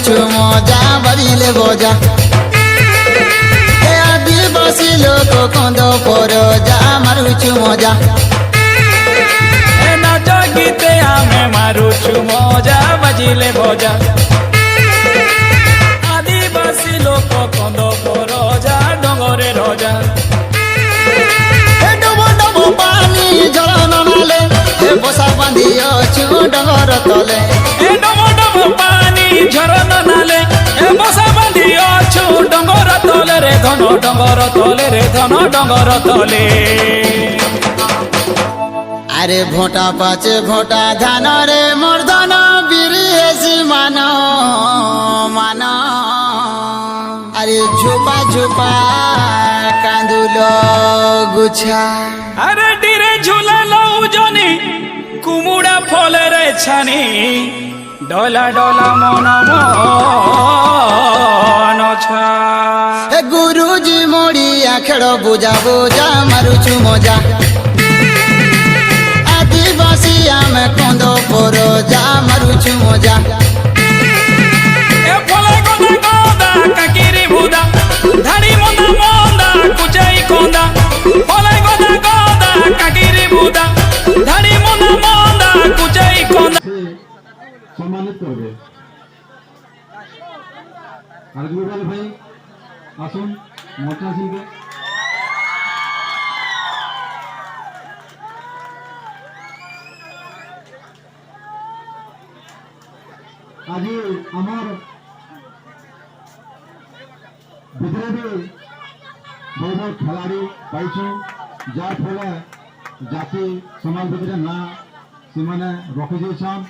মারুছু মজা বাজিলে বজা আদিবাসী লোক কন্দ পর যা মারুছু মজা নাচ গীতে আমি মারুছু মজা বাজিলে বজা আদিবাসী লোক কন্দ পর যা ডঙ্গরে রজা ডব ডব পানি ঝরণ নালে বসা বাঁধি অছু ডঙ্গর তলে ডব ডব পানি ঝরণ নালে বসা বাঁধি অছু ডঙ্গর তলে রে ধন ডঙ্গর তলে রে ধন ডঙ্গর তলে আরে ভোটা পাচে ভোটা ধান রে মর্দন বিরিয়েছি মান মান আরে ঝোপা ঝোপা কান্দুল গুছা আরে ডিরে ঝুলালো জনি কুমুড়া ফলে রে ছানি ডলা ডলা মন মন ছা গুরুজি মড়িয়া খেল বুঝা বুঝা মারুছু মজা আদিবাসী আমি কন্দ পর যা মারুছু মজা এ ফলে গদা গদা কাকিরি বুদা ধাড়ি মন্দা মন্দা কুচাই কন্দা ফলে গদা গদা কাকিরি বুদা ধাড়ি মন্দা মন্দা কুচাই কন্দা সম্মানিত করবে আর গুরুবাল ভাই আসুন মঞ্চে শিল্পে আজি আমার বিদ্রোহী বড় বড় খেলাড়ি পাইছু যার ফলে জাতি সমাজ ভিতরে না সেমানে রখি যাইছন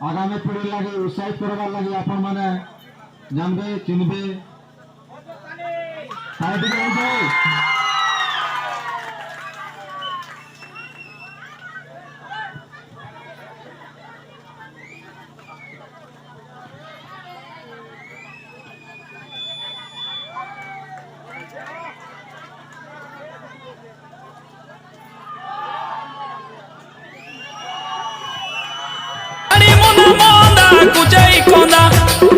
আগামী পিঢ়ি লাগে উৎসাহিত করবার লাগে আপন মানে জানবে চিনবে তাই দিকে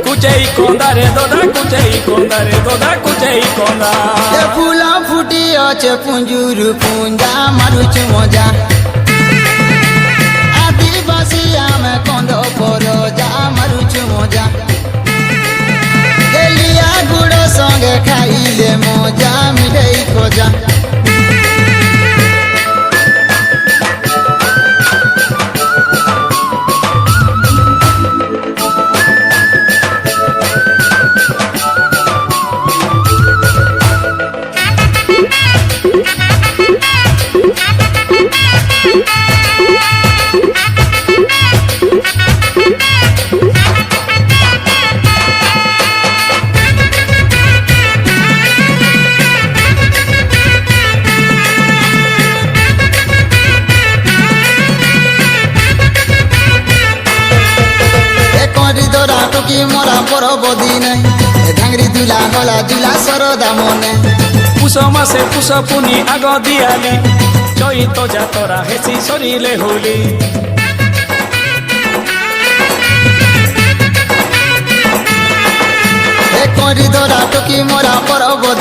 কুচাই কন্দা রে দোদা কুচাই কন্দা রে দোদা কুচাই কন্দা ফুলা ফুটি আছে পুঞ্জুর পুঞ্জা মারুছু মজা আদিবাসী আমি কন্দ পর যা মারুছু মজা গেলিয়া গুড় সঙ্গে খাইলে মজা মিঠাই খোঁজা কি মোরা পরবদি নাই ঢাঙ্গরি দুলা গলা জুলা সরদা মনে পুষ মাসে পুষ পুনি আগ দিয়ালি চৈত যাতরা হেসি সরিলে হোলি করি ধরা টুকি মোরা পরবদি